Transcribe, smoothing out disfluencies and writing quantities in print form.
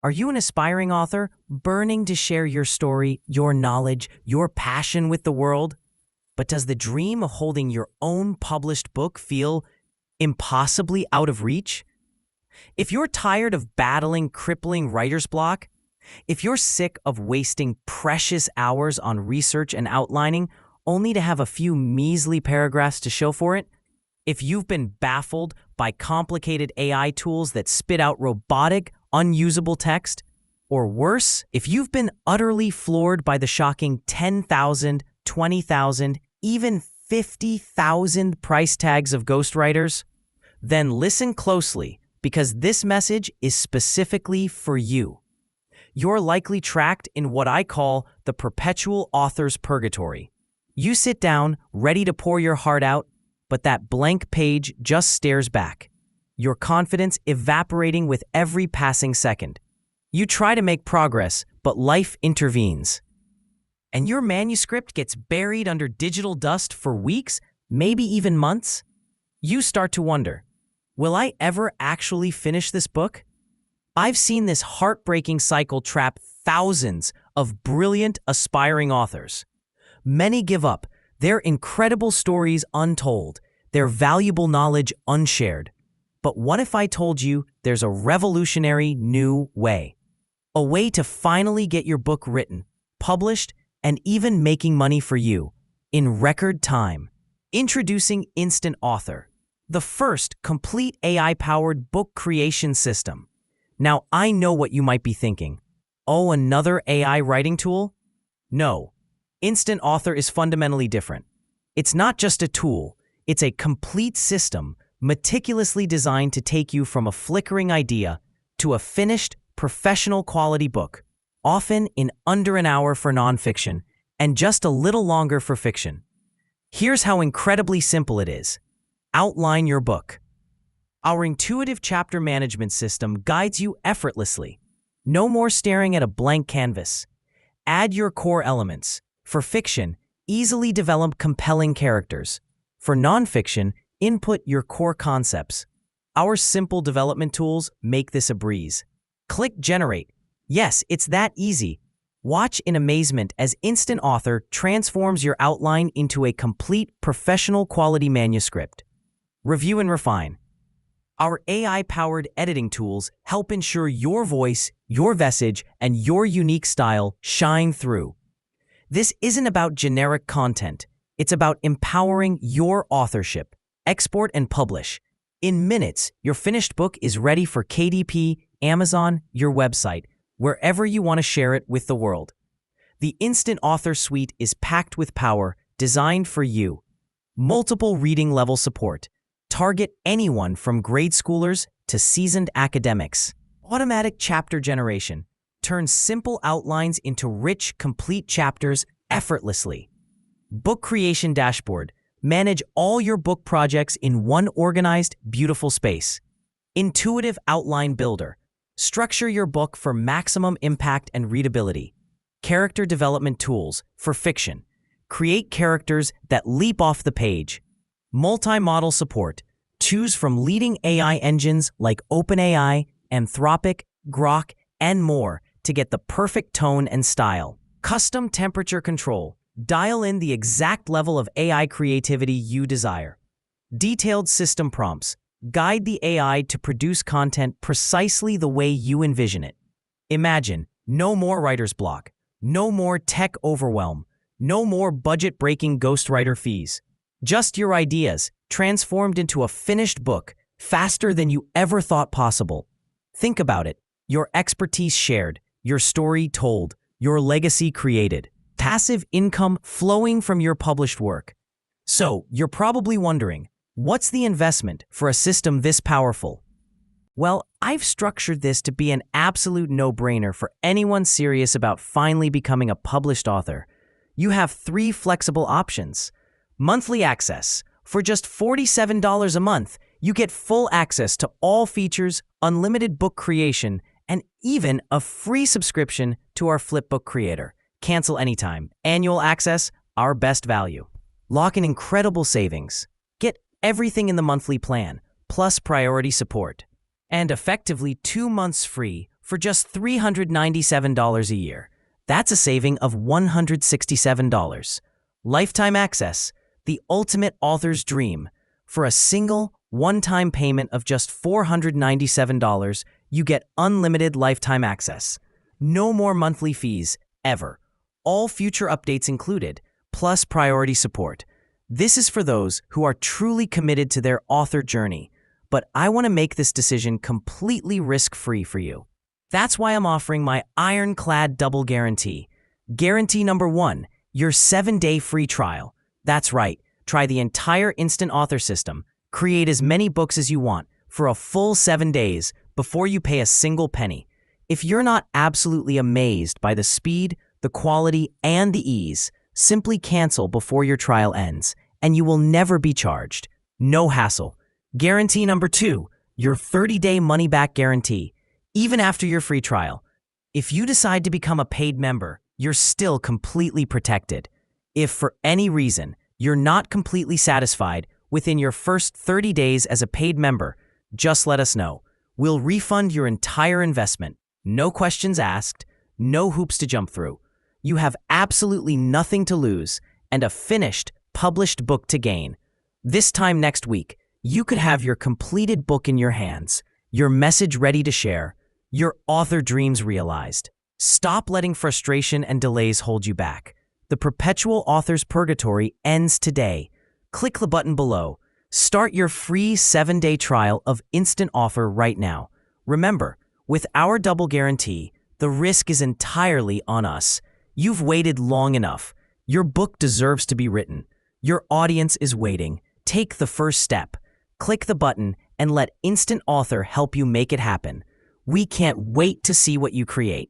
Are you an aspiring author, burning to share your story, your knowledge, your passion with the world? But does the dream of holding your own published book feel impossibly out of reach? If you're tired of battling crippling writer's block, if you're sick of wasting precious hours on research and outlining only to have a few measly paragraphs to show for it, if you've been baffled by complicated AI tools that spit out robotic, unusable text, or worse, if you've been utterly floored by the shocking 10,000, 20,000, even 50,000 price tags of ghostwriters, then listen closely because this message is specifically for you. You're likely trapped in what I call the perpetual author's purgatory. You sit down, ready to pour your heart out, but that blank page just stares back, your confidence evaporating with every passing second. You try to make progress, but life intervenes. And your manuscript gets buried under digital dust for weeks, maybe even months. You start to wonder, will I ever actually finish this book? I've seen this heartbreaking cycle trap thousands of brilliant, aspiring authors. Many give up, their incredible stories untold, their valuable knowledge unshared. But what if I told you there's a revolutionary new way? A way to finally get your book written, published, and even making money for you in record time. Introducing Instant Author, the first complete AI-powered book creation system. Now, I know what you might be thinking. Oh, another AI writing tool? No. Instant Author is fundamentally different. It's not just a tool, it's a complete system meticulously designed to take you from a flickering idea to a finished, professional quality book, often in under an hour for nonfiction and just a little longer for fiction. Here's how incredibly simple it is. Outline your book. Our intuitive chapter management system guides you effortlessly. No more staring at a blank canvas. Add your core elements. For fiction, easily develop compelling characters. For nonfiction, input your core concepts. Our simple development tools make this a breeze. Click Generate. Yes, it's that easy. Watch in amazement as Instant Author transforms your outline into a complete professional quality manuscript. Review and refine. Our AI-powered editing tools help ensure your voice, your message, and your unique style shine through. This isn't about generic content. It's about empowering your authorship. Export and publish. In minutes, your finished book is ready for KDP, Amazon, your website, wherever you want to share it with the world. The Instant Author Suite is packed with power, designed for you. Multiple reading level support. Target anyone from grade schoolers to seasoned academics. Automatic chapter generation. Turn simple outlines into rich, complete chapters effortlessly. Book creation dashboard. Manage all your book projects in one organized, beautiful space. Intuitive outline builder. Structure your book for maximum impact and readability. Character development tools for fiction. Create characters that leap off the page. Multi-model support. Choose from leading AI engines like OpenAI, Anthropic, Grok, and more to get the perfect tone and style. Custom temperature control. Dial in the exact level of AI creativity you desire. Detailed system prompts. Guide the AI to produce content precisely the way you envision it. Imagine no more writer's block, no more tech overwhelm, no more budget-breaking ghostwriter fees. Just your ideas, transformed into a finished book, faster than you ever thought possible. Think about it. Your expertise shared, your story told, your legacy created. Passive income flowing from your published work. So, you're probably wondering, what's the investment for a system this powerful? Well, I've structured this to be an absolute no-brainer for anyone serious about finally becoming a published author. You have 3 flexible options. Monthly access. For just $47 a month, you get full access to all features, unlimited book creation, and even a free subscription to our Flipbook Creator. Cancel anytime. Annual access, our best value. Lock in incredible savings. Get everything in the monthly plan, plus priority support. And effectively 2 months free for just $397 a year. That's a saving of $167. Lifetime access, the ultimate author's dream. For a single, one-time payment of just $497, you get unlimited lifetime access. No more monthly fees, ever. All future updates included, plus priority support. This is for those who are truly committed to their author journey, but I want to make this decision completely risk-free for you. That's why I'm offering my ironclad double guarantee. Guarantee number 1, your 7-day free trial. That's right, try the entire Instant Author system. Create as many books as you want for a full 7 days before you pay a single penny. If you're not absolutely amazed by the speed, the quality, and the ease, simply cancel before your trial ends, and you will never be charged. No hassle. Guarantee number 2, your 30-day money-back guarantee. Even after your free trial, if you decide to become a paid member, you're still completely protected. If for any reason you're not completely satisfied within your first 30 days as a paid member, just let us know. We'll refund your entire investment. No questions asked, no hoops to jump through. You have absolutely nothing to lose and a finished, published book to gain. This time next week, you could have your completed book in your hands, your message ready to share, your author dreams realized. Stop letting frustration and delays hold you back. The perpetual author's purgatory ends today. Click the button below. Start your free 7-day trial of Instant Author right now. Remember, with our double guarantee, the risk is entirely on us. You've waited long enough. Your book deserves to be written. Your audience is waiting. Take the first step. Click the button and let Instant Author help you make it happen. We can't wait to see what you create.